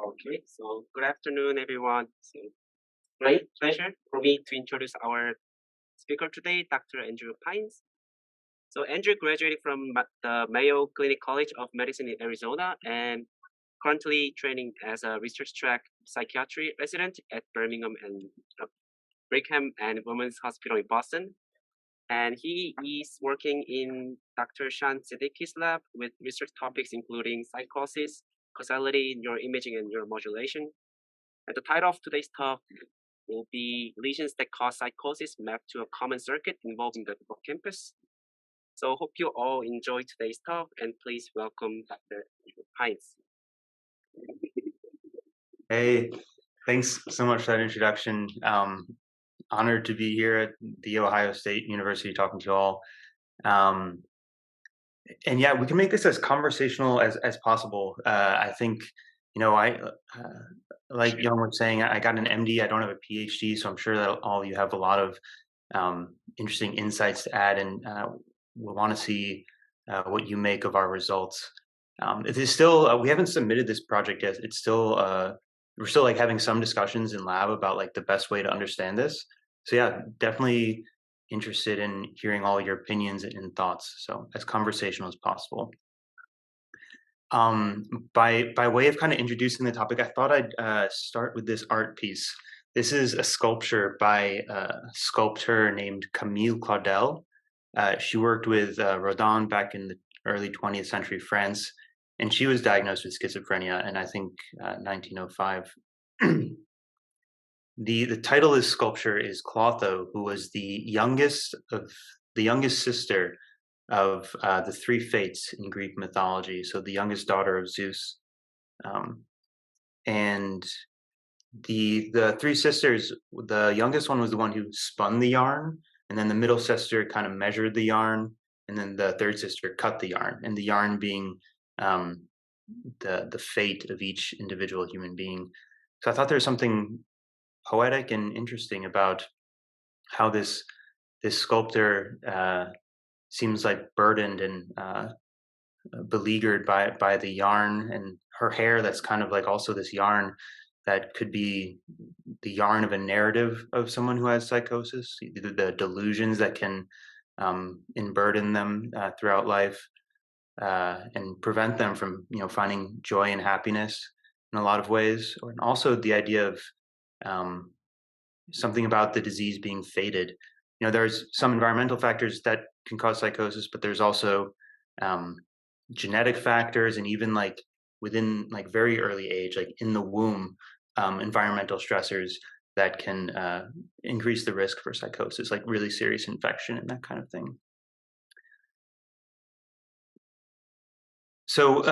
Okay, so good afternoon, everyone. So great pleasure for me to introduce our speaker today, Dr. Andrew Pines. So Andrew graduated from the Mayo Clinic College of Medicine in Arizona and currently training as a research track psychiatry resident at Birmingham and Brigham and Women's Hospital in Boston. And he is working in Dr. Shan Siddiqui's lab with research topics including psychosis, causality, neuroimaging, and neuromodulation. And the title of today's talk will be Lesions that cause psychosis mapped to a common circuit involving the hippocampus. So hope you all enjoy today's talk and please welcome Dr. Hines. Hey, thanks so much for that introduction. Honored to be here at the Ohio State University talking to you all. And yeah, we can make this as conversational as possible. I think, like Young was saying, I got an MD, I don't have a PhD, so I'm sure that all of you have a lot of interesting insights to add, and we'll want to see what you make of our results. It is still, we haven't submitted this project yet. It's still, we're still like having some discussions in lab about like the best way to understand this. So yeah, definitely interested in hearing all your opinions and thoughts. So as conversational as possible. By way of kind of introducing the topic, I thought I'd start with this art piece. This is a sculpture by a sculptor named Camille Claudel. She worked with Rodin back in the early 20th century France, and she was diagnosed with schizophrenia in, I think, 1905. The title of this sculpture is Clotho, who was the youngest sister of the three fates in Greek mythology. So the youngest daughter of Zeus, and the three sisters. The youngest one was the one who spun the yarn, and then the middle sister kind of measured the yarn, and then the third sister cut the yarn. And the yarn being the fate of each individual human being. So I thought there was something poetic and interesting about how this sculptor seems like burdened and beleaguered by the yarn, and her hair that's kind of like also this yarn that could be the yarn of a narrative of someone who has psychosis, the delusions that can burden them throughout life and prevent them from finding joy and happiness in a lot of ways. And also the idea of something about the disease being fated. There's some environmental factors that can cause psychosis, but there's also genetic factors, and even like within like very early age, like in the womb, environmental stressors that can increase the risk for psychosis, like really serious infection and that kind of thing. So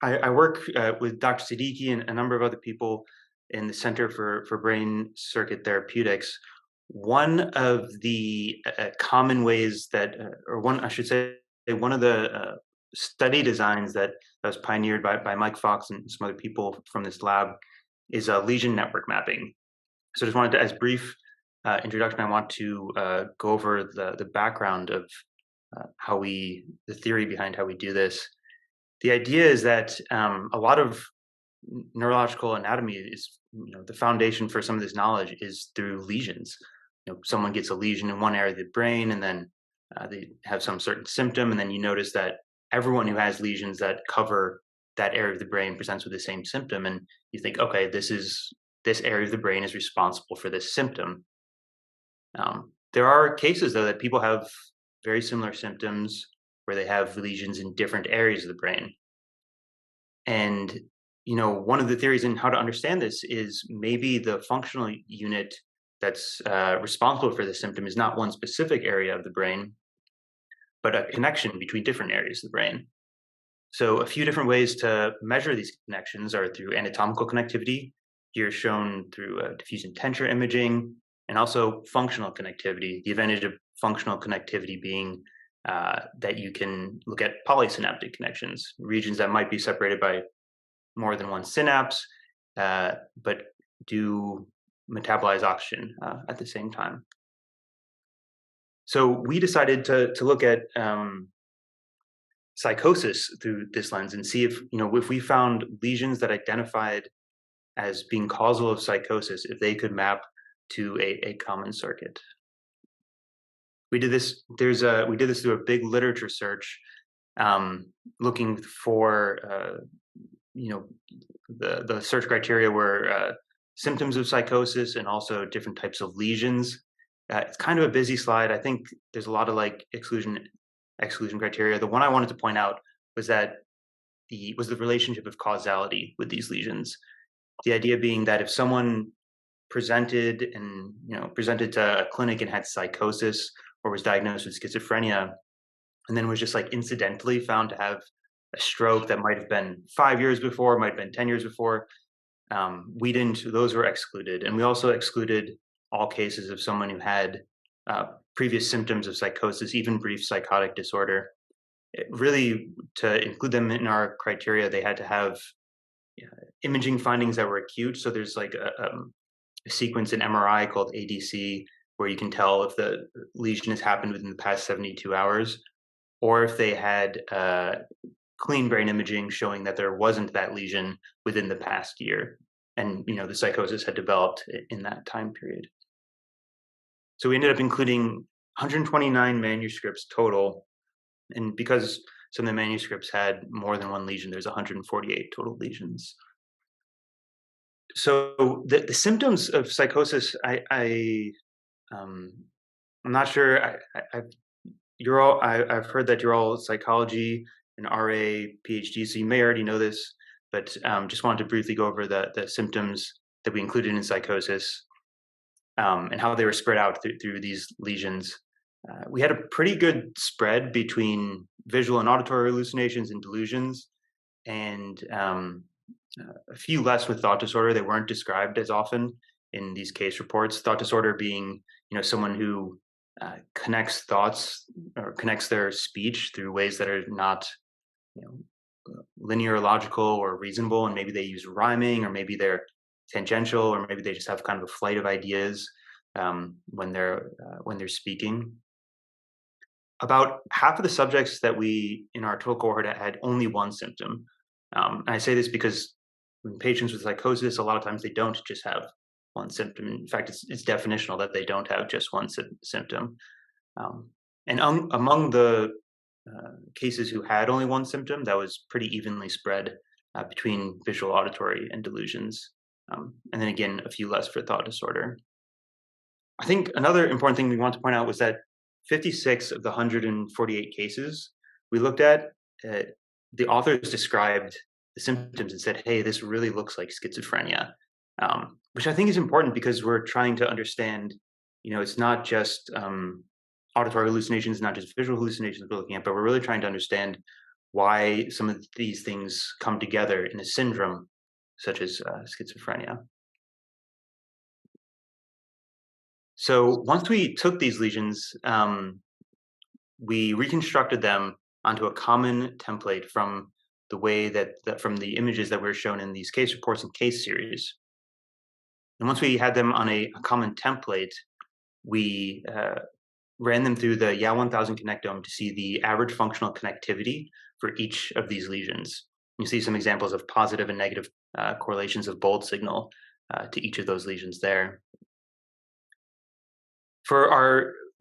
I work with Dr. Siddiqui and a number of other people in the Center for Brain Circuit Therapeutics. One of the common ways that, I should say, one of the study designs that was pioneered by Mike Fox and some other people from this lab is lesion network mapping. So just wanted to, as brief introduction, I want to go over the background of the theory behind how we do this. The idea is that a lot of neurological anatomy is, the foundation for some of this knowledge is through lesions. Someone gets a lesion in one area of the brain, and then they have some certain symptom, and then you notice that everyone who has lesions that cover that area of the brain presents with the same symptom, and you think, okay, this area of the brain is responsible for this symptom. There are cases, though, that people have very similar symptoms where they have lesions in different areas of the brain. And, one of the theories in how to understand this is maybe the functional unit that's responsible for the symptom is not one specific area of the brain, but a connection between different areas of the brain. So a few different ways to measure these connections are through anatomical connectivity, here shown through diffusion tensor imaging, and also functional connectivity. The advantage of functional connectivity being that you can look at polysynaptic connections, regions that might be separated by more than one synapse, but do metabolize oxygen at the same time. So we decided to look at psychosis through this lens and see if we found lesions that identified as being causal of psychosis if they could map to a common circuit. We did this. We did this through a big literature search, looking for the search criteria were symptoms of psychosis and also different types of lesions. It's kind of a busy slide. I think there's a lot of like exclusion criteria. The one I wanted to point out was that the relationship of causality with these lesions. The idea being that if someone presented to a clinic and had psychosis or was diagnosed with schizophrenia, and then was just like incidentally found to have a stroke that might have been 5 years before, might have been 10 years before, those were excluded. And we also excluded all cases of someone who had previous symptoms of psychosis, even brief psychotic disorder. Really, to include them in our criteria, they had to have imaging findings that were acute. So there's like a sequence in MRI called ADC, where you can tell if the lesion has happened within the past 72 hours, or if they had clean brain imaging showing that there wasn't that lesion within the past year, and the psychosis had developed in that time period. So we ended up including 129 manuscripts total, and because some of the manuscripts had more than one lesion, there's 148 total lesions. So the symptoms of psychosis, I'm not sure. I've heard that you're all psychology and RA PhD, so you may already know this, but just wanted to briefly go over the symptoms that we included in psychosis, and how they were spread out through these lesions. We had a pretty good spread between visual and auditory hallucinations and delusions, and a few less with thought disorder. They weren't described as often in these case reports. Thought disorder being, someone who connects thoughts or connects their speech through ways that are not, linear, logical, or reasonable, and maybe they use rhyming, or maybe they're tangential, or maybe they just have kind of a flight of ideas when they're speaking. About half of the subjects that we in our total cohort had only one symptom. And I say this because in patients with psychosis, a lot of times they don't just have one symptom. In fact, it's definitional that they don't have just one symptom. And among the cases who had only one symptom, that was pretty evenly spread between visual, auditory, and delusions. And then again, a few less for thought disorder. I think another important thing we want to point out was that 56 of the 148 cases we looked at, the authors described the symptoms and said, hey, this really looks like schizophrenia, which I think is important because we're trying to understand, it's not just auditory hallucinations, not just visual hallucinations we're looking at, but we're really trying to understand why some of these things come together in a syndrome such as schizophrenia. So once we took these lesions, we reconstructed them onto a common template from the way from the images that were shown in these case reports and case series. And once we had them on a common template, we ran them through the YA1000 connectome to see the average functional connectivity for each of these lesions. You see some examples of positive and negative correlations of bold signal to each of those lesions there.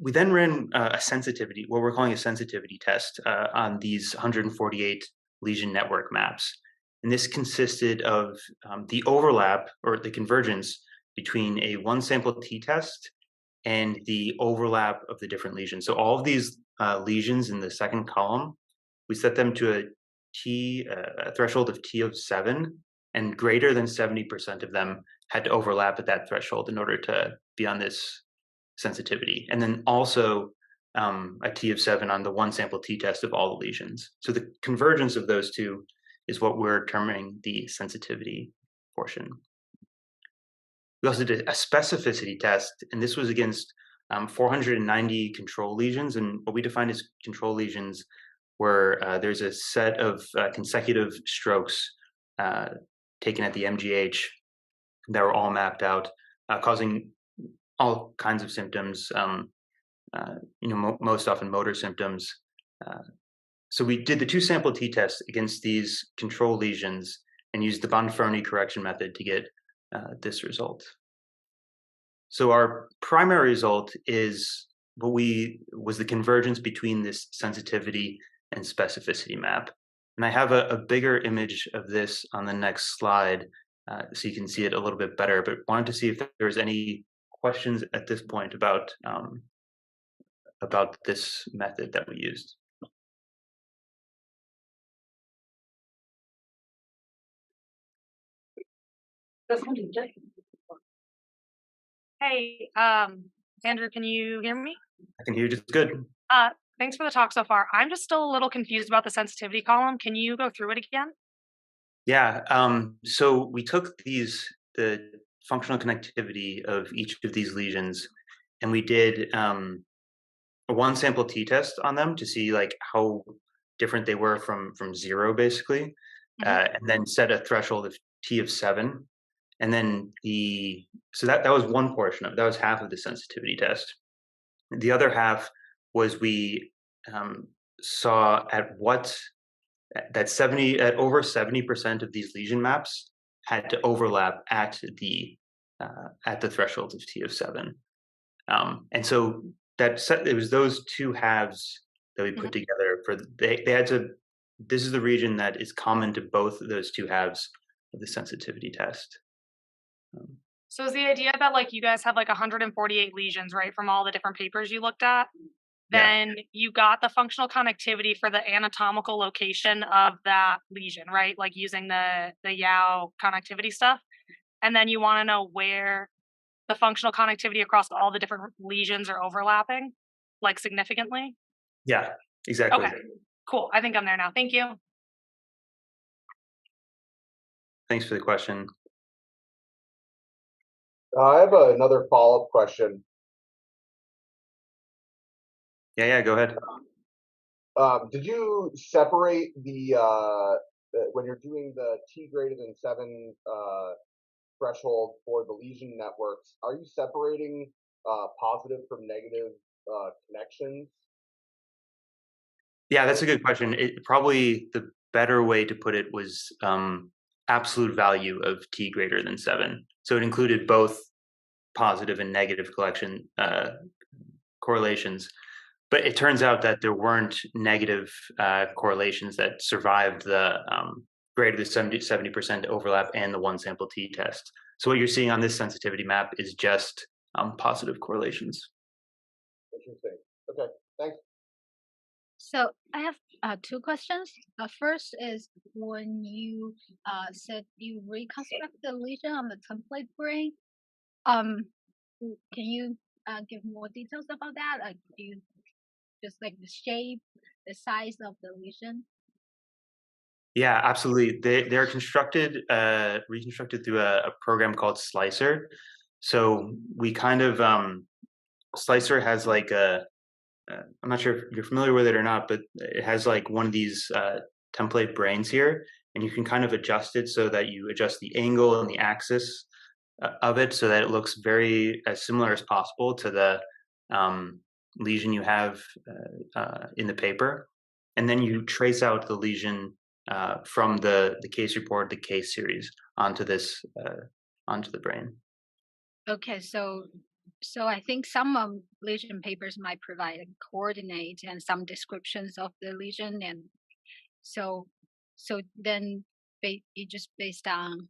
We then ran a sensitivity, what we're calling a sensitivity test on these 148 lesion network maps. And this consisted of the overlap or the convergence between a one sample t-test and the overlap of the different lesions. So all of these lesions in the second column, we set them to a threshold of T of 7, and greater than 70% of them had to overlap at that threshold in order to be on this sensitivity. And then also a T of 7 on the one sample t-test of all the lesions. So the convergence of those two is what we're terming the sensitivity portion. We also did a specificity test, and this was against 490 control lesions. And what we defined as control lesions were there's a set of consecutive strokes taken at the MGH that were all mapped out, causing all kinds of symptoms, most often motor symptoms. So we did the two sample t-test against these control lesions and used the Bonferroni correction method to get this result. So our primary result is was the convergence between this sensitivity and specificity map. And I have a bigger image of this on the next slide, so you can see it a little bit better, but wanted to see if there's any questions at this point about this method that we used. Hey, Andrew, can you hear me? I can hear you just good. Thanks for the talk so far. I'm just still a little confused about the sensitivity column. Can you go through it again? Yeah, so we took the functional connectivity of each of these lesions, and we did a one sample t-test on them to see like how different they were from zero, basically, and then set a threshold of t of 7. And then so that was one portion of it. That was half of the sensitivity test. The other half was we saw at over 70% of these lesion maps had to overlap at the threshold of t of 7. And so it was those two halves that we put together they had to. This is the region that is common to both of those two halves of the sensitivity test. So is the idea that like you guys have like 148 lesions, right, from all the different papers you looked at? Then you got the functional connectivity for the anatomical location of that lesion, right? Like using the Yao connectivity stuff. And then you want to know where the functional connectivity across all the different lesions are overlapping, like significantly? Yeah, exactly. Okay, cool. I think I'm there now. Thank you. Thanks for the question. I have another follow-up question. Yeah, go ahead. Did you separate when you're doing the t greater than 7 threshold for the lesion networks? Are you separating positive from negative connections? Yeah, that's a good question. Probably the better way to put it was absolute value of t greater than 7. So it included both positive and negative correlations. But it turns out that there weren't negative correlations that survived the greater than 70% overlap and the one sample t-test. So what you're seeing on this sensitivity map is just positive correlations. Interesting. Okay, thanks. So I have two questions. First is when you said you reconstruct the lesion on the template brain, can you give more details about that? Like, do you just like the shape, the size of the lesion? Yeah, absolutely. They're reconstructed through a program called Slicer. So we kind of Slicer has like I'm not sure if you're familiar with it or not, but it has like one of these template brains here, and you can kind of adjust it so that you adjust the angle and the axis of it so that it looks very as similar as possible to the lesion you have in the paper. And then you trace out the lesion from the case report, the case series onto the brain. Okay, so I think some lesion papers might provide a coordinate and some descriptions of the lesion, and so then it just based on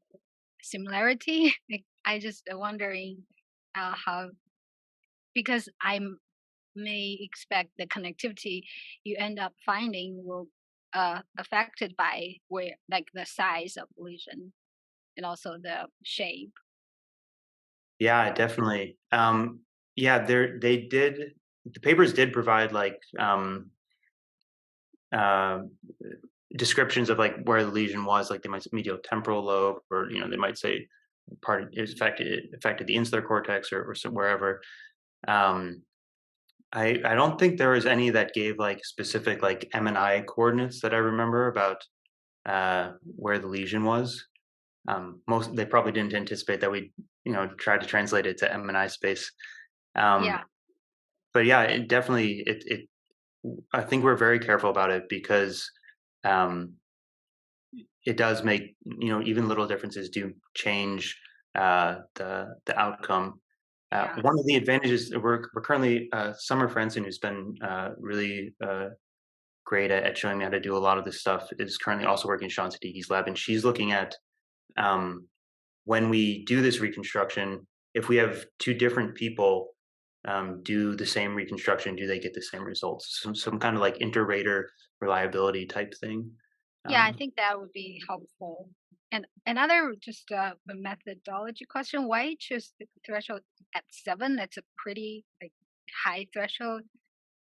similarity. Like, I just wondering how, because I may expect the connectivity you end up finding will affected by where, like, the size of lesion and also the shape. Yeah, definitely. Yeah, the papers did provide like descriptions of like where the lesion was, like they might say medial temporal lobe, or they might say part is affected the insular cortex or wherever. I don't think there was any that gave like specific like M&I coordinates that I remember about where the lesion was. They probably didn't anticipate that we try to translate it to M&I space. Yeah. But yeah, it definitely I think we're very careful about it because it does make even little differences do change the outcome. Yeah. One of the advantages, we're currently Summer Franson, who's been really great at showing me how to do a lot of this stuff, is currently also working in Sean Siddiqui's lab, and she's looking at when we do this reconstruction, if we have two different people do the same reconstruction, do they get the same results? Some kind of like inter-rater reliability type thing. Yeah, I think that would be helpful. And another just a methodology question: why choose the threshold at 7? That's a pretty like high threshold.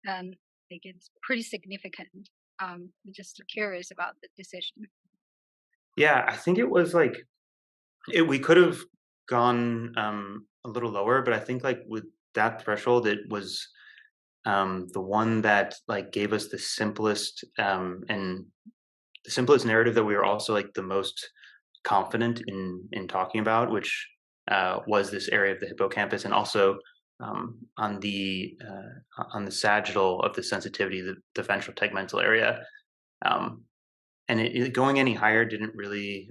Like it's pretty significant. I'm just curious about the decision. Yeah, I think it was like we could have gone a little lower, but I think like with that threshold, it was the one that like gave us the simplest and the simplest narrative that we were also like the most confident in talking about, which was this area of the hippocampus, and also on the sagittal of the sensitivity, the ventral tegmental area. And going any higher didn't really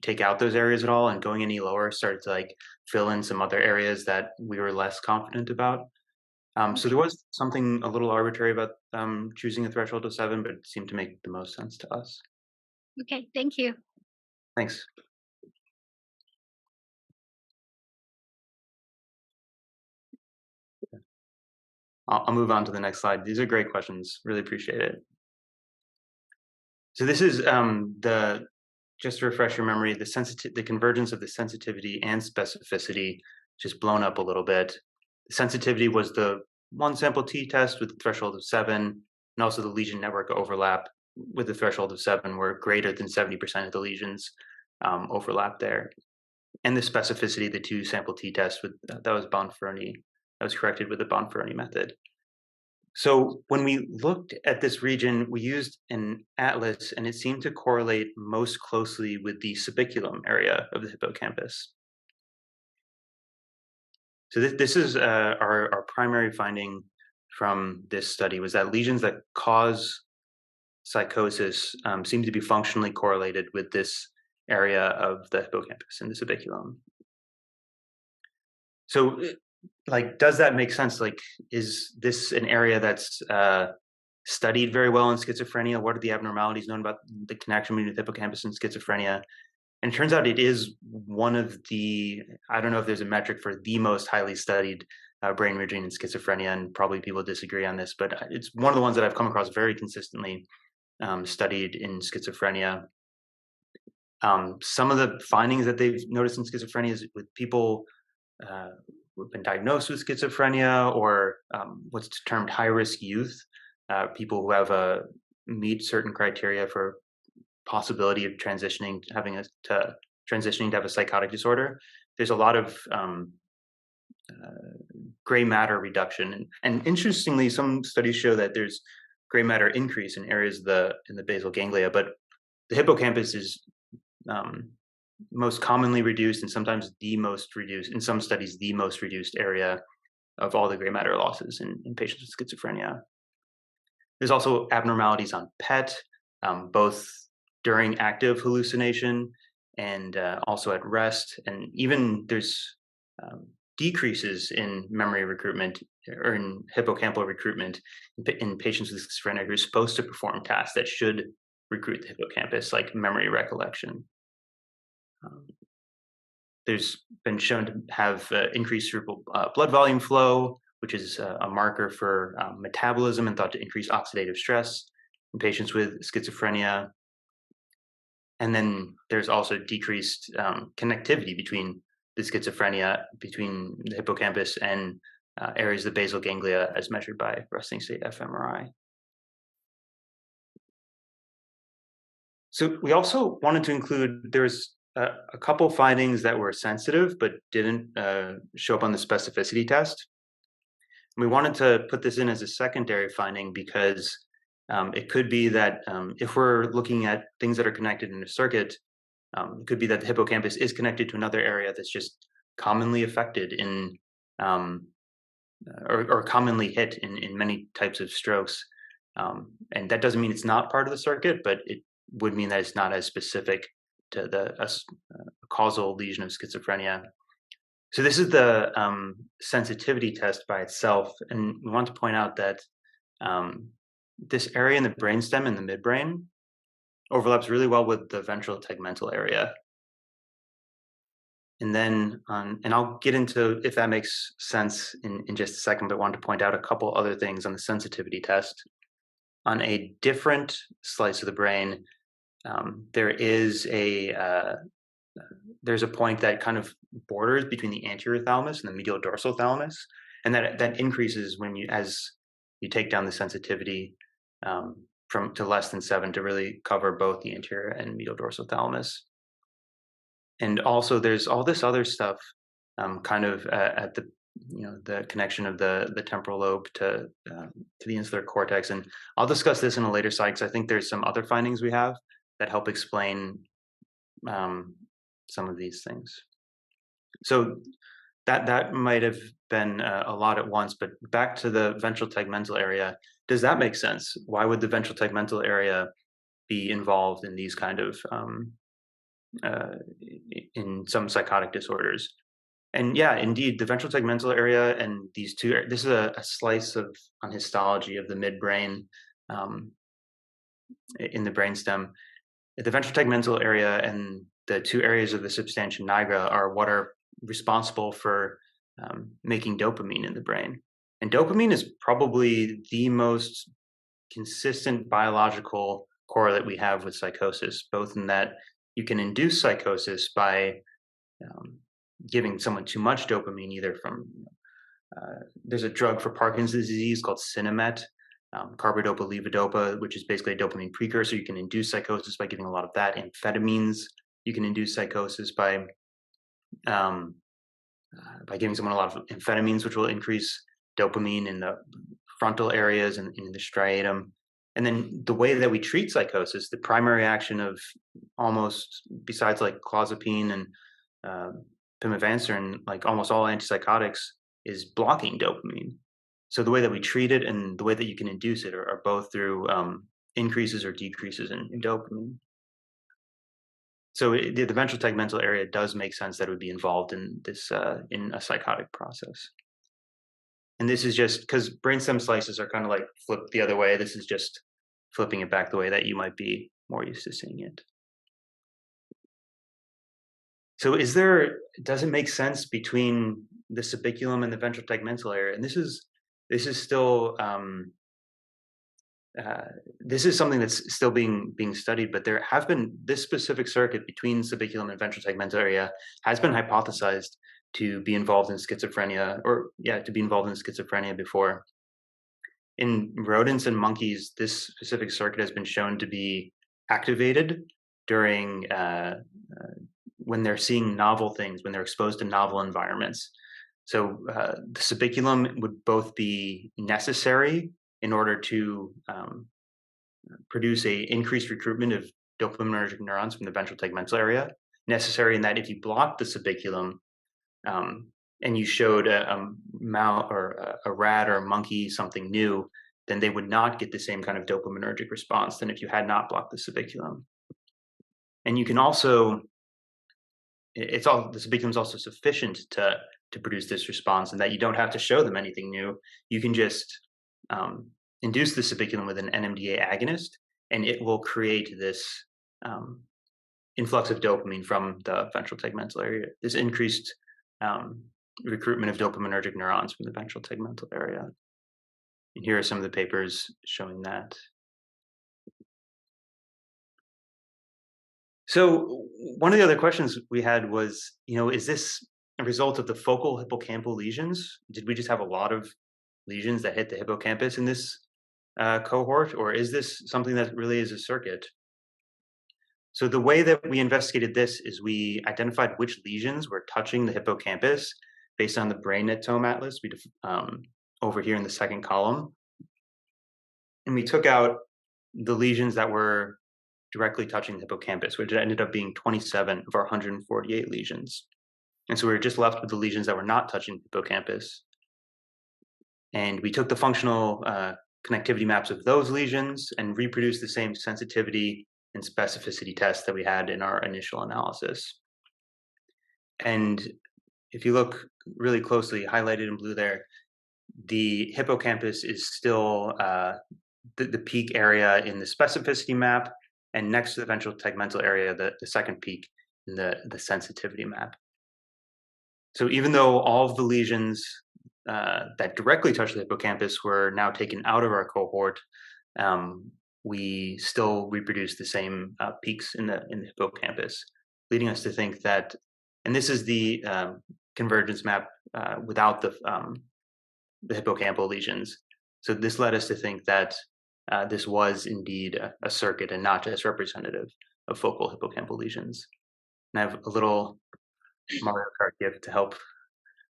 take out those areas at all, and going any lower started to like fill in some other areas that we were less confident about. So there was something a little arbitrary about choosing a threshold of 7, but it seemed to make the most sense to us. Okay, thank you. Thanks. I'll move on to the next slide. These are great questions. Really appreciate it. So this is just to refresh your memory, the convergence of the sensitivity and specificity just blown up a little bit. The sensitivity was the one sample t-test with the threshold of 7, and also the lesion network overlap with the threshold of 7 were greater than 70% of the lesions overlap there. And the specificity, the 2 sample t-test that was Bonferroni, that was corrected with the Bonferroni method. So when we looked at this region, we used an atlas, and it seemed to correlate most closely with the subiculum area of the hippocampus. So this is our primary finding from this study, was that lesions that cause psychosis seem to be functionally correlated with this area of the hippocampus in the subiculum. So like, does that make sense? Like, is this an area that's studied very well in schizophrenia? What are the abnormalities known about the connection between the hippocampus and schizophrenia? And it turns out it is one of the, I don't know if there's a metric for the most highly studied brain region in schizophrenia, and probably people disagree on this, but it's one of the ones that I've come across very consistently studied in schizophrenia. Some of the findings that they've noticed in schizophrenia is with people who've been diagnosed with schizophrenia, or what's termed high-risk youth, people who have meet certain criteria for possibility of transitioning to have a psychotic disorder. There's a lot of gray matter reduction, and interestingly, some studies show that there's gray matter increase in areas in the basal ganglia, but the hippocampus is most commonly reduced, and sometimes the most reduced, in some studies, the most reduced area of all the gray matter losses in patients with schizophrenia. There's also abnormalities on PET, both during active hallucination and also at rest. And even there's decreases in memory recruitment or in hippocampal recruitment in patients with schizophrenia who are supposed to perform tasks that should recruit the hippocampus, like memory recollection. There's been shown to have increased cerebral blood volume flow, which is a marker for metabolism and thought to increase oxidative stress in patients with schizophrenia. And then there's also decreased connectivity between the schizophrenia, between the hippocampus and areas of the basal ganglia as measured by resting state fMRI. So we also wanted to include, there's a couple findings that were sensitive but didn't show up on the specificity test. We wanted to put this in as a secondary finding because it could be that if we're looking at things that are connected in a circuit, it could be that the hippocampus is connected to another area that's just commonly affected in or commonly hit in many types of strokes. And that doesn't mean it's not part of the circuit, but it would mean that it's not as specific to a causal lesion of schizophrenia. So this is the sensitivity test by itself, and we want to point out that this area in the brainstem in the midbrain overlaps really well with the ventral tegmental area. And then, and I'll get into if that makes sense in just a second, but want to point out a couple other things on the sensitivity test. On a different slice of the brain, there is there's a point that kind of borders between the anterior thalamus and the medial dorsal thalamus, and that increases as you take down the sensitivity to less than 7 to really cover both the anterior and medial dorsal thalamus. And also there's all this other stuff kind of at the the connection of the temporal lobe to the insular cortex. And I'll discuss this in a later slide because I think there's some other findings we have that help explain some of these things. So that might have been a lot at once, but back to the ventral tegmental area. Does that make sense? Why would the ventral tegmental area be involved in these kind of in some psychotic disorders? And yeah, indeed, the ventral tegmental area and these two, this is a slice on histology of the midbrain in the brainstem. The ventral tegmental area and the two areas of the substantia nigra are what are responsible for making dopamine in the brain. And dopamine is probably the most consistent biological correlate we have with psychosis, both in that you can induce psychosis by giving someone too much dopamine, either from, there's a drug for Parkinson's disease called Sinemet, carbidopa levodopa, which is basically a dopamine precursor. You can induce psychosis by giving a lot of that. Amphetamines, you can induce psychosis by giving someone a lot of amphetamines, which will increase dopamine in the frontal areas and in the striatum. And then the way that we treat psychosis, the primary action of almost, besides like clozapine and pimavanserin, like almost all antipsychotics, is blocking dopamine. So the way that we treat it and the way that you can induce it are both through increases or decreases in dopamine. So the ventral tegmental area does make sense that it would be involved in this in a psychotic process. And this is just because brainstem slices are kind of like flipped the other way. This is just flipping it back the way that you might be more used to seeing it. So does it make sense between the subiculum and the ventral tegmental area? And this is still this is something that's still being studied, but there have been this specific circuit between subiculum and ventral tegmental area has been hypothesized to be involved in schizophrenia, before. In rodents and monkeys, this specific circuit has been shown to be activated during when they're seeing novel things, when they're exposed to novel environments. So the subiculum would both be necessary in order to produce a increased recruitment of dopaminergic neurons from the ventral tegmental area, necessary in that if you block the subiculum and you showed a mouse or a rat or a monkey something new, then they would not get the same kind of dopaminergic response than if you had not blocked the subiculum. And you can also, the subiculum is also sufficient to produce this response, and that you don't have to show them anything new. You can just induce the subiculum with an NMDA agonist, and it will create this influx of dopamine from the ventral tegmental area, this increased recruitment of dopaminergic neurons from the ventral tegmental area. And here are some of the papers showing that. So one of the other questions we had was, is this a result of the focal hippocampal lesions? Did we just have a lot of lesions that hit the hippocampus in this cohort, or is this something that really is a circuit? So the way that we investigated this is we identified which lesions were touching the hippocampus based on the brain connectome atlas over here in the second column. And we took out the lesions that were directly touching the hippocampus, which ended up being 27 of our 148 lesions. And so we were just left with the lesions that were not touching the hippocampus. And we took the functional connectivity maps of those lesions and reproduced the same sensitivity and specificity tests that we had in our initial analysis. And if you look really closely, highlighted in blue there, the hippocampus is still the peak area in the specificity map, and next to the ventral tegmental area, the second peak in the sensitivity map. So even though all of the lesions that directly touch the hippocampus were now taken out of our cohort, we still reproduce the same peaks in the hippocampus, leading us to think that, and this is the convergence map without the hippocampal lesions. So this led us to think that this was indeed a circuit and not just representative of focal hippocampal lesions. And I have a little Mario Kart gift to help.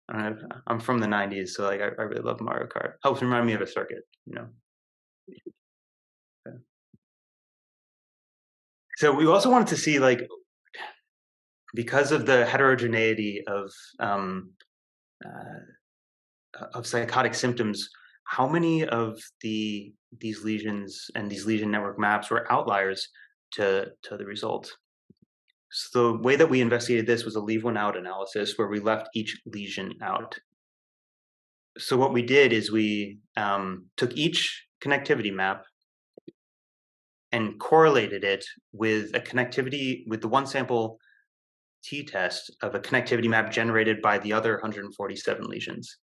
I'm from the 90s, so like I really love Mario Kart. Helps remind me of a circuit, you know. So we also wanted to see, like, because of the heterogeneity of psychotic symptoms, how many of these lesions and these lesion network maps were outliers to the result. So the way that we investigated this was a leave one out analysis where we left each lesion out. So what we did is we took each connectivity map and correlated it with a connectivity, with the one sample t-test of a connectivity map generated by the other 147 lesions.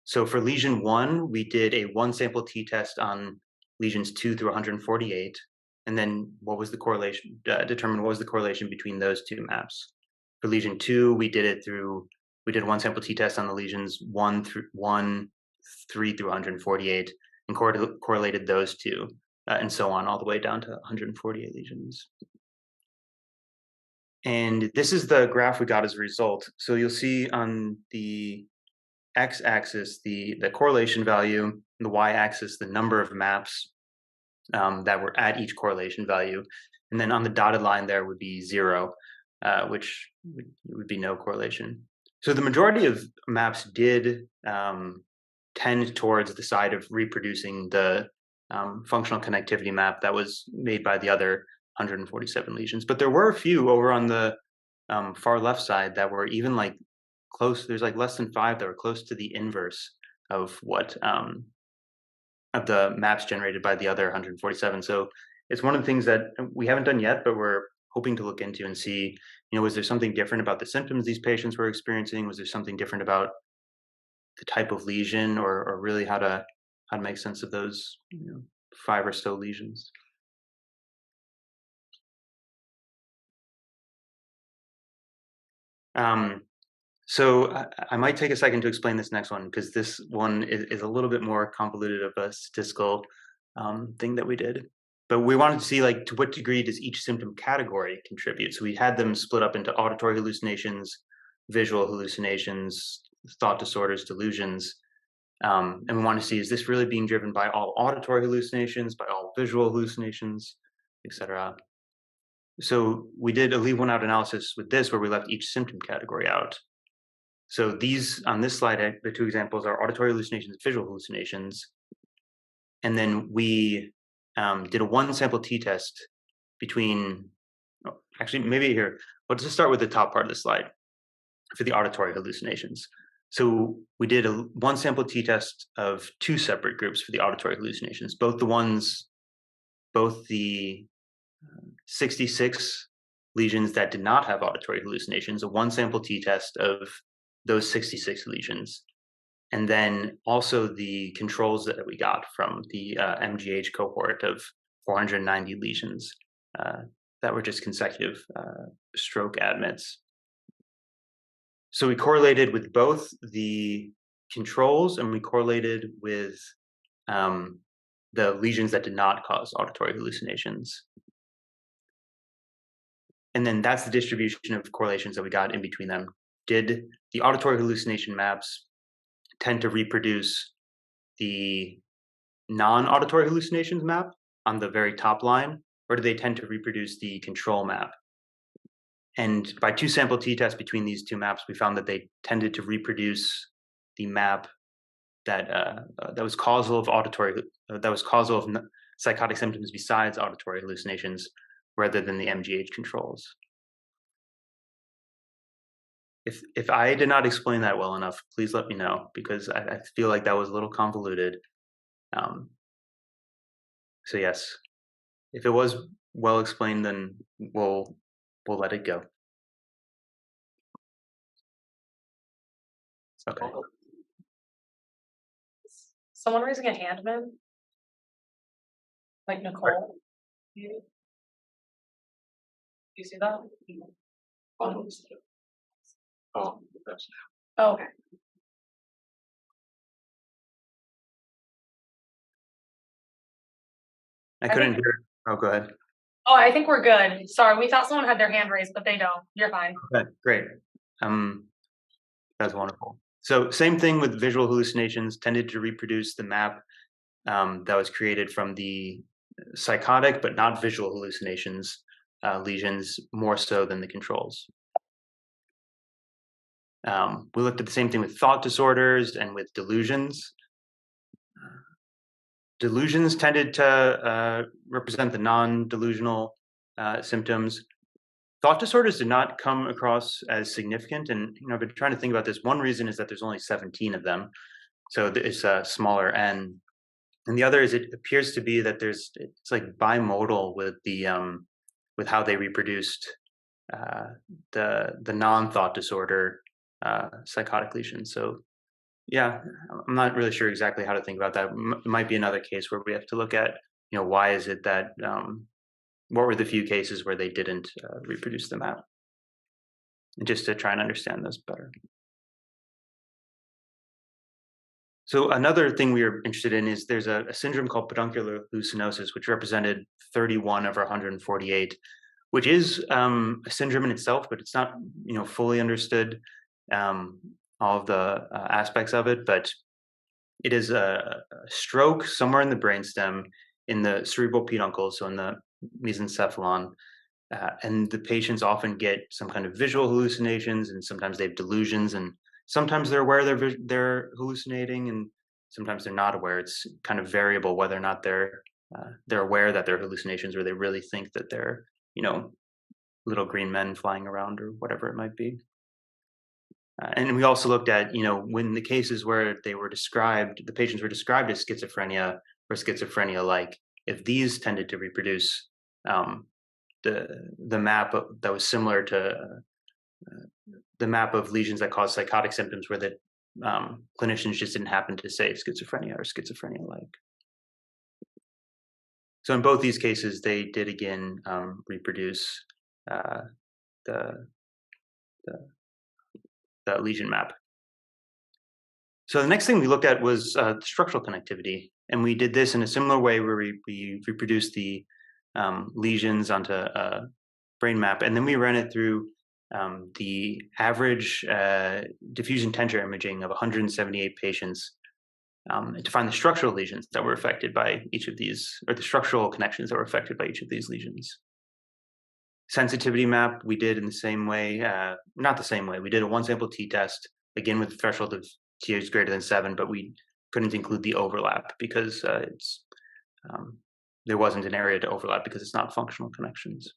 So for lesion 1, we did a one sample t-test on lesions 2 through 148, and then what was the correlation, determine what was the correlation between those two maps. For lesion 2, we did one sample t-test on the lesions 3 through 148, and correlated those two, and so on, all the way down to 148 lesions. And this is the graph we got as a result. So you'll see on the x-axis the correlation value, and the y-axis the number of maps that were at each correlation value, and then on the dotted line there would be 0, which would be no correlation. So the majority of maps did tend towards the side of reproducing the functional connectivity map that was made by the other 147 lesions, but there were a few over on the far left side that were even like close. There's like less than 5 that were close to the inverse of what of the maps generated by the other 147. So it's one of the things that we haven't done yet, but we're hoping to look into and see, you know, was there something different about the symptoms these patients were experiencing? Was there something different about the type of lesion, or really how to make sense of those, you know, 5 or so lesions? So I might take a second to explain this next one, because this one is a little bit more convoluted of a statistical thing that we did. But we wanted to see, like, to what degree does each symptom category contribute? So we had them split up into auditory hallucinations, visual hallucinations, thought disorders, delusions. And we want to see, is this really being driven by all auditory hallucinations, by all visual hallucinations, etc. So we did a leave one out analysis with this, where we left each symptom category out. So these, on this slide, the 2 examples are auditory hallucinations, visual hallucinations. And then we did a one sample t-test between, actually maybe here, let's just start with the top part of the slide for the auditory hallucinations. So we did a one sample t-test of 2 separate groups for the auditory hallucinations, both the 66 lesions that did not have auditory hallucinations, a one sample t-test of those 66 lesions, and then also the controls that we got from the MGH cohort of 490 lesions that were just consecutive stroke admits. So we correlated with both the controls, and we correlated with the lesions that did not cause auditory hallucinations. And then that's the distribution of correlations that we got in between them. Did the auditory hallucination maps tend to reproduce the non-auditory hallucinations map on the very top line, or do they tend to reproduce the control map? And by 2 sample t-tests between these 2 maps, we found that they tended to reproduce the map that was causal of psychotic symptoms besides auditory hallucinations, rather than the MGH controls. If I did not explain that well enough, please let me know, because I feel like that was a little convoluted. So yes, if it was well explained, then we'll let it go. Okay. Someone raising a hand, man? Like Nicole? You see that? Oh, Oh, okay. I couldn't hear. Oh, go ahead. Oh, I think we're good. Sorry, we thought someone had their hand raised, but they don't. You're fine. Okay, great. That's wonderful. So same thing with visual hallucinations, tended to reproduce the map that was created from the psychotic but not visual hallucinations lesions more so than the controls. We looked at the same thing with thought disorders and with delusions. Delusions tended to represent the non-delusional symptoms. Thought disorders did not come across as significant, and I've been trying to think about this. One reason is that there's only 17 of them, so it's a smaller N. And the other is it appears to be that it's like bimodal with the with how they reproduced the non-thought disorder psychotic lesions. So yeah, I'm not really sure exactly how to think about that. It might be another case where we have to look at, why is it that what were the few cases where they didn't reproduce the map, and just to try and understand those better. So another thing we were interested in is there's a syndrome called peduncular hallucinosis, which represented 31 of our 148, which is a syndrome in itself, but it's not fully understood, all of the aspects of it. But it is a stroke somewhere in the brainstem, in the cerebral peduncle, so in the mesencephalon, and the patients often get some kind of visual hallucinations, and sometimes they have delusions, and sometimes they're aware they're hallucinating, and sometimes they're not aware. It's kind of variable whether or not they're aware that they're hallucinations, or they really think that they're little green men flying around, or whatever it might be. And we also looked at when the cases where they were described, the patients were described as schizophrenia or schizophrenia-like, if these tended to reproduce the map that was similar to the map of lesions that cause psychotic symptoms, where the clinicians just didn't happen to say schizophrenia or schizophrenia-like. So in both these cases, they did again reproduce the lesion map. So the next thing we looked at was structural connectivity, and we did this in a similar way where we reproduced the lesions onto a brain map, and then we ran it through the average diffusion tensor imaging of 178 patients to find the structural lesions that were affected by each of these, or the structural connections that were affected by each of these lesions. Sensitivity map we did in the same way, not the same way. We did a one sample t-test, again with the threshold of T is greater than 7, but we couldn't include the overlap because there wasn't an area to overlap because it's not functional connections.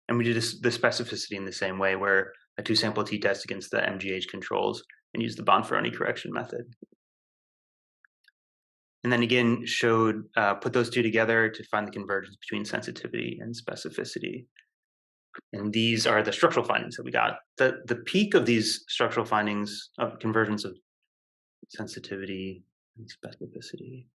And we did the specificity in the same way, where a 2 sample t-test against the MGH controls and used the Bonferroni-correction method. And then again put those two together to find the convergence between sensitivity and specificity. And these are the structural findings that we got. The peak of these structural findings of convergence of sensitivity and specificity.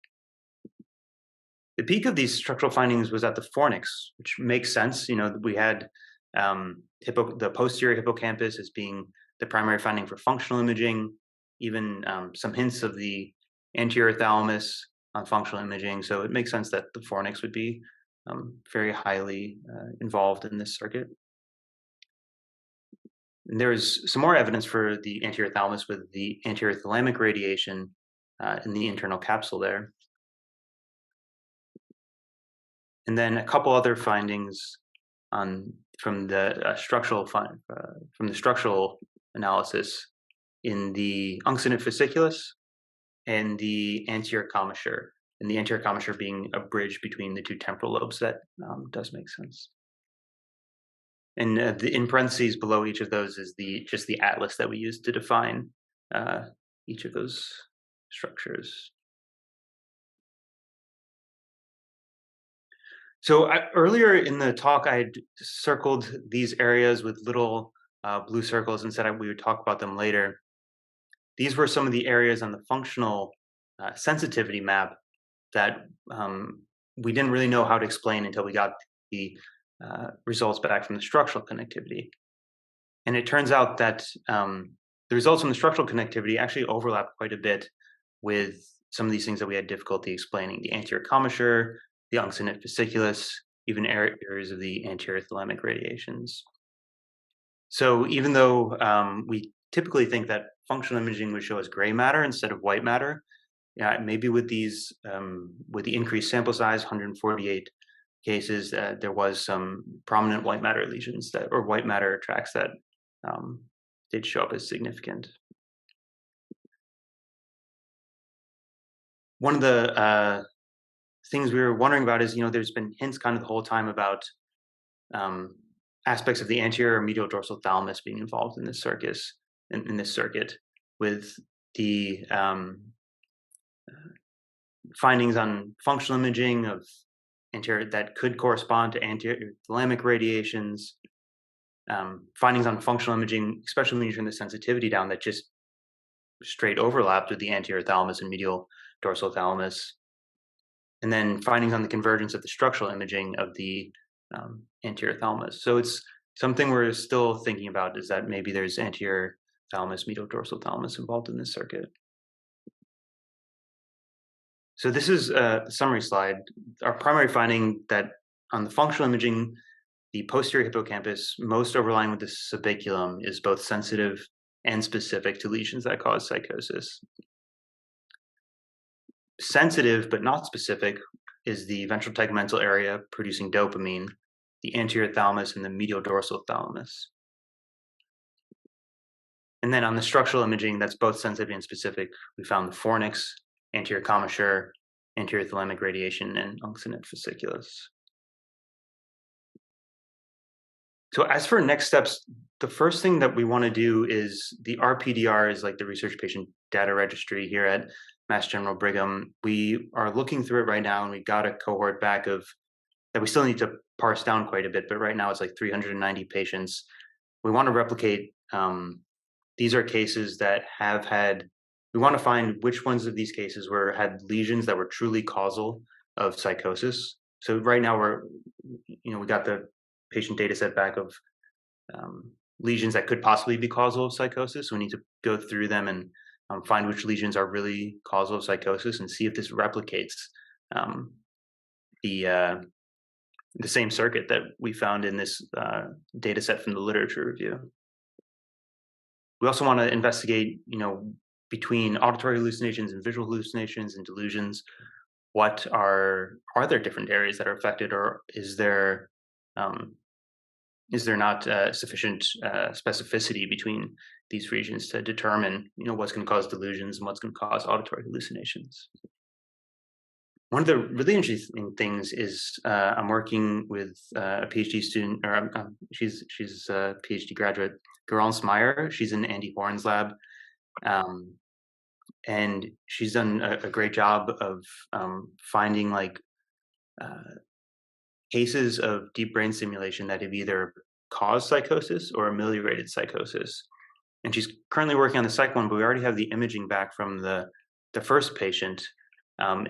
The peak of these structural findings was at the fornix, which makes sense. We had the posterior hippocampus as being the primary finding for functional imaging, even some hints of the anterior thalamus on functional imaging. So it makes sense that the fornix would be very highly involved in this circuit. And there's some more evidence for the anterior thalamus with the anterior thalamic radiation in the internal capsule there. And then a couple other findings from the structural analysis in the uncinate fasciculus and the anterior commissure, and the anterior commissure being a bridge between the two temporal lobes. That does make sense. And in parentheses below each of those is just the atlas that we use to define each of those structures. So earlier in the talk, I had circled these areas with little blue circles and said we would talk about them later. These were some of the areas on the functional sensitivity map that we didn't really know how to explain until we got the results back from the structural connectivity. And it turns out that the results from the structural connectivity actually overlap quite a bit with some of these things that we had difficulty explaining: the anterior commissure, the uncinate fasciculus, even areas of the anterior thalamic radiations. So even though we typically think that functional imaging would show us gray matter instead of white matter, maybe with these, with the increased sample size, 148 cases, there was some prominent white matter lesions or white matter tracts that did show up as significant. One of the things we were wondering about is, there's been hints kind of the whole time about aspects of the anterior or medial dorsal thalamus being involved in this circuit, with the findings on functional imaging of anterior that could correspond to anterior thalamic radiations, findings on functional imaging, especially when you turn the sensitivity down, that just straight overlapped with the anterior thalamus and medial dorsal thalamus, and then findings on the convergence of the structural imaging of the anterior thalamus. So it's something we're still thinking about, is that maybe there's anterior thalamus, medial dorsal thalamus involved in this circuit. So this is a summary slide. Our primary finding that on the functional imaging, the posterior hippocampus, most overlying with the subiculum, is both sensitive and specific to lesions that cause psychosis. Sensitive but not specific is the ventral tegmental area producing dopamine, the anterior thalamus, and the medial dorsal thalamus. And then on the structural imaging, that's both sensitive and specific, we found the fornix, anterior commissure, anterior thalamic radiation, and uncinate fasciculus. So as for next steps, the first thing that we want to do is the RPDR is like the Research Patient Data Registry here at Mass General Brigham. We are looking through it right now, and we got a cohort back of that we still need to parse down quite a bit, but right now it's like 390 patients. We want to replicate, these are cases that have had, we want to find which ones of these cases had lesions that were truly causal of psychosis. So right now we got the patient data set back of lesions that could possibly be causal of psychosis. We need to go through them and find which lesions are really causal of psychosis and see if this replicates the same circuit that we found in this data set from the literature review. We also want to investigate, between auditory hallucinations and visual hallucinations and delusions, are there different areas that are affected, or is there not sufficient specificity between these regions to determine, what's going to cause delusions and what's going to cause auditory hallucinations? One of the really interesting things is I'm working with a PhD student, or she's a PhD graduate, Garance Meyer. She's in Andy Horan's lab, and she's done a great job of finding cases of deep brain stimulation that have either caused psychosis or ameliorated psychosis. And she's currently working on the second one, but we already have the imaging back from the first patient,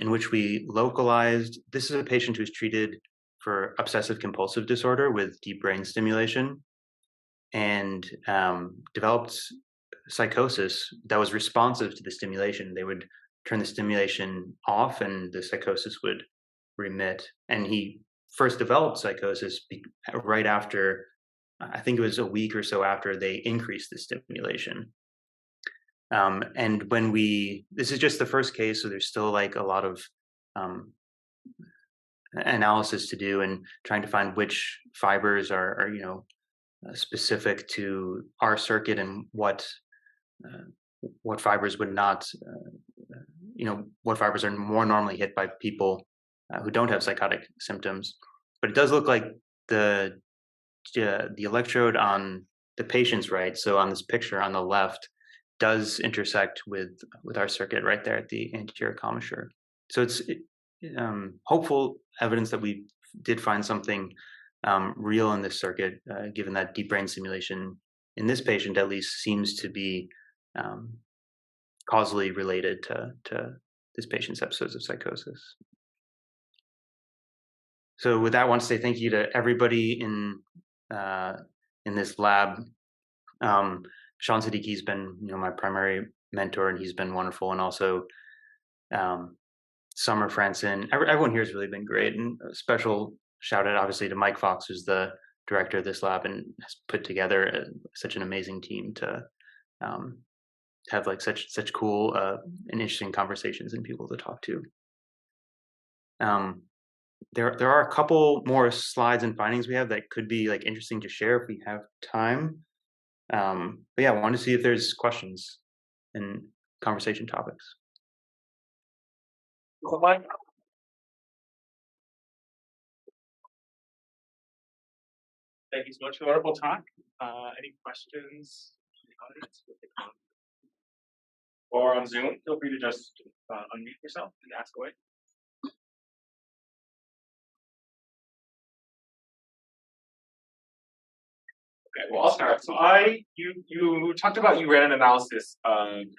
in which we localized. This is a patient who's treated for obsessive compulsive disorder with deep brain stimulation, and developed psychosis that was responsive to the stimulation. They would turn the stimulation off and the psychosis would remit. And he first developed psychosis right after, I think it was a week or so after they increased the stimulation. And when this is just the first case, so there's still a lot of analysis to do and trying to find which fibers are specific to our circuit and what fibers would not, what fibers are more normally hit by people who don't have psychotic symptoms. But it does look like the the electrode on the patient's right, so on this picture on the left, does intersect with our circuit right there at the anterior commissure. So it's hopeful evidence that we did find something real in this circuit, given that deep brain stimulation in this patient at least seems to be causally related to this patient's episodes of psychosis. So with that, I want to say thank you to everybody in this lab. Sean Siddiqui's been, my primary mentor, and he's been wonderful. And also Summer Franson. Everyone here has really been great. And a special shout out, obviously, to Mike Fox, who's the director of this lab and has put together such an amazing team to have like such cool and interesting conversations and people to talk to. There are a couple more slides and findings we have that could be like interesting to share if we have time. But yeah, I want to see if there's questions and conversation topics. Thank you so much for the wonderful talk. Any questions in the audience? Or on Zoom, feel free to just unmute yourself and ask away. Okay, well, I'll start. So you talked about you ran an analysis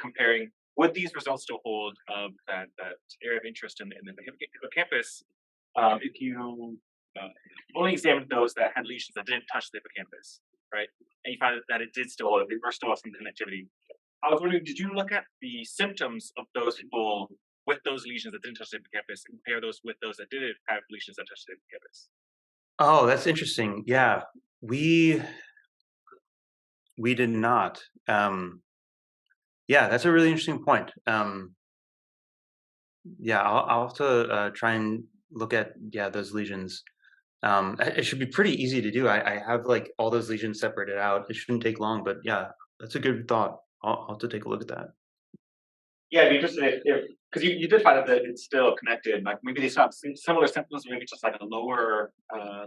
comparing would these results still hold that area of interest in the hippocampus if you only examined those that had lesions that didn't touch the hippocampus, right? And you found that it did still hold, there were still some connectivity. I was wondering, did you look at the symptoms of those people with those lesions that didn't touch the hippocampus and compare those with those that did have lesions that touched the hippocampus? Oh, that's interesting. Yeah, we did not. Yeah, that's a really interesting point. Yeah, I'll have to try and look at those lesions. It should be pretty easy to do. I have like all those lesions separated out. It shouldn't take long, but yeah, that's a good thought. I'll have to take a look at that. Yeah, because you did find that it's still connected. Like maybe they have similar symptoms, maybe just like a lower,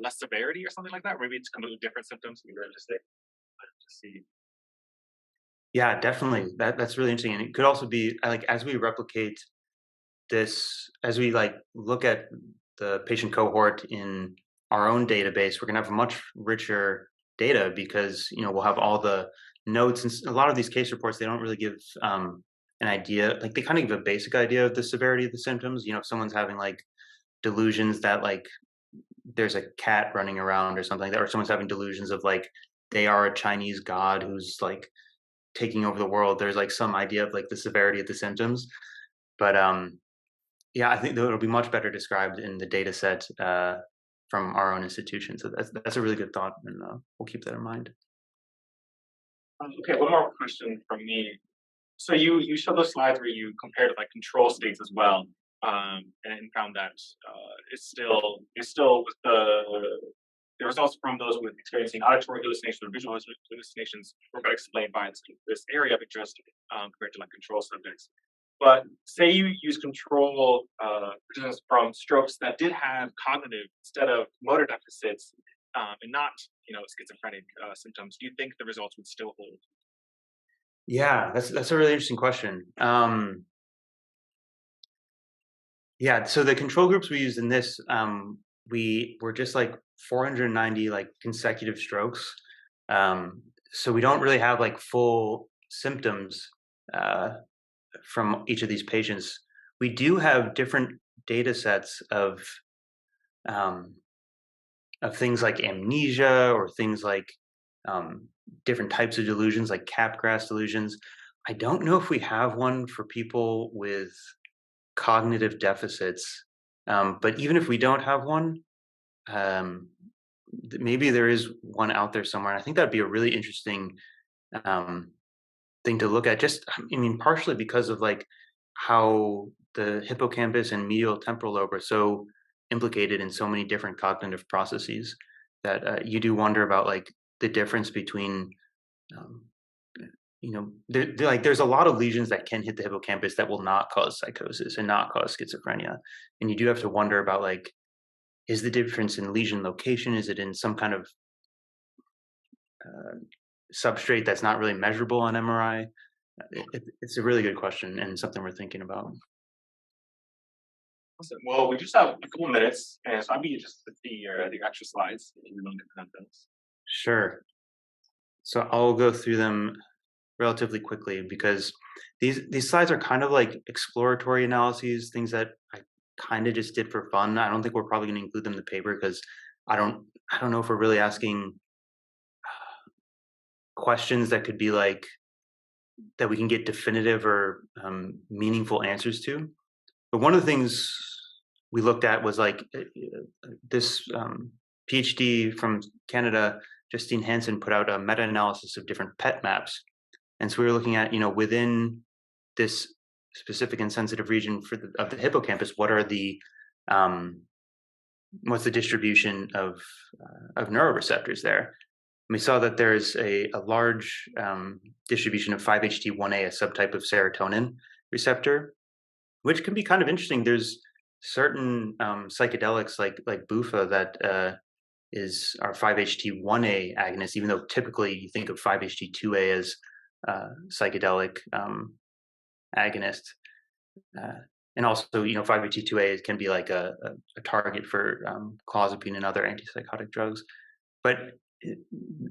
less severity or something like that. Or maybe it's completely different symptoms. Maybe just to see. Yeah, definitely. That's really interesting, and it could also be like as we replicate this, as we like look at the patient cohort in our own database, we're gonna have much richer data because we'll have all the notes, and a lot of these case reports, they don't really give an idea, like they kind of give a basic idea of the severity of the symptoms. If someone's having like delusions that like there's a cat running around or something like that, or someone's having delusions of like they are a Chinese god who's like taking over the world, there's like some idea of like the severity of the symptoms. But yeah, I think that it'll be much better described in the data set from our own institution. So that's a really good thought, and we'll keep that in mind. Okay, one more question from me. So you showed those slides where you compared like control states as well, and found that it's still with the results from those with experiencing auditory hallucinations or visual hallucinations were explained by this area of interest compared to like control subjects. But say you use control participants from strokes that did have cognitive instead of motor deficits and not schizophrenic symptoms, do you think the results would still hold? Yeah, that's a really interesting question. Yeah, so the control groups we used in this, we were just like 490 like consecutive strokes. So we don't really have like full symptoms from each of these patients. We do have different data sets of things like amnesia or things like different types of delusions like Capgras delusions. I don't know if we have one for people with cognitive deficits, but even if we don't have one, maybe there is one out there somewhere. I think that'd be a really interesting thing to look at. Just, partially because of like how the hippocampus and medial temporal lobe are so implicated in so many different cognitive processes that you do wonder about like the difference between there's a lot of lesions that can hit the hippocampus that will not cause psychosis and not cause schizophrenia, and you do have to wonder about like, is the difference in lesion location, is it in some kind of substrate that's not really measurable on MRI? It's a really good question and something we're thinking about. Awesome. Well, we just have a couple minutes, and so I'll be just with the extra slides if you want to present those. Sure. So I'll go through them relatively quickly because these slides are kind of like exploratory analyses, things that I kind of just did for fun. I don't think we're probably going to include them in the paper because I don't know if we're really asking questions that could be like that we can get definitive or meaningful answers to. But one of the things we looked at was like this PhD from Canada, Justine Hansen, put out a meta-analysis of different PET maps. And so we were looking at, within this specific and sensitive region of the hippocampus, what are the what's the distribution of neuroreceptors there? And we saw that there's a large distribution of 5-HT1A, a subtype of serotonin receptor, which can be kind of interesting. There's certain psychedelics like bufa that are 5-HT1A agonists, even though typically you think of 5-HT2A as psychedelic agonist. And also, 5-HT2A can be like a target for clozapine and other antipsychotic drugs. But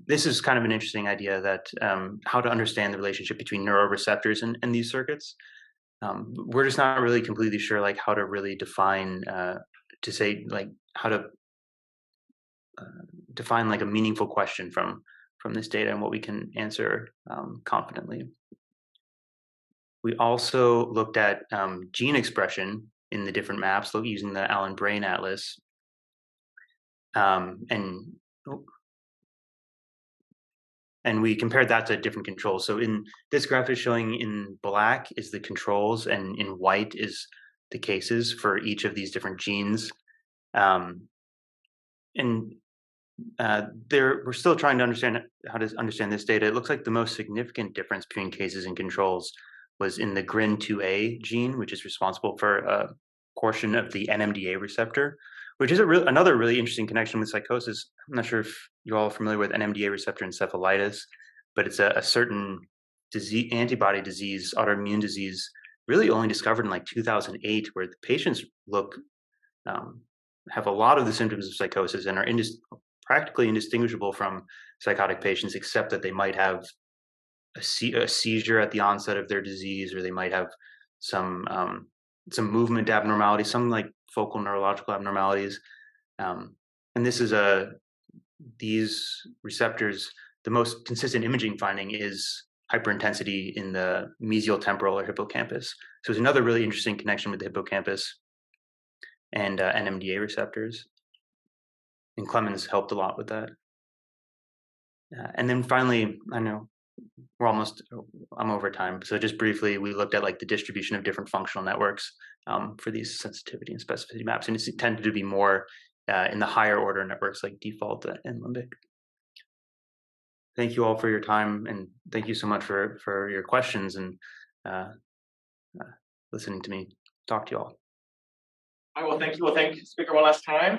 this is kind of an interesting idea that how to understand the relationship between neuroreceptors and these circuits. We're just not really completely sure like how to really define to say like how to define like a meaningful question from this data and what we can answer confidently. We also looked at gene expression in the different maps using the Allen Brain Atlas. And we compared that to different controls. So in this graph is showing in black is the controls and in white is the cases for each of these different genes. We're still trying to understand how to understand this data. It looks like the most significant difference between cases and controls was in the GRIN2A gene, which is responsible for a portion of the NMDA receptor, which is another really interesting connection with psychosis. I'm not sure if you're all familiar with NMDA receptor encephalitis, but it's a certain disease, antibody disease, autoimmune disease, really only discovered in like 2008, where the patients have a lot of the symptoms of psychosis and are practically indistinguishable from psychotic patients, except that they might have a seizure at the onset of their disease, or they might have some movement abnormalities, some like focal neurological abnormalities. And this is these receptors, the most consistent imaging finding is hyperintensity in the mesial temporal or hippocampus. So it's another really interesting connection with the hippocampus and NMDA receptors. And Clemens helped a lot with that. And then finally, I know I'm over time. So just briefly, we looked at like the distribution of different functional networks for these sensitivity and specificity maps. And it tended to be more in the higher order networks like default and limbic. Thank you all for your time. And thank you so much for your questions and listening to me talk to you all. All right, well, thank you. Well, thank you, speaker, one last time.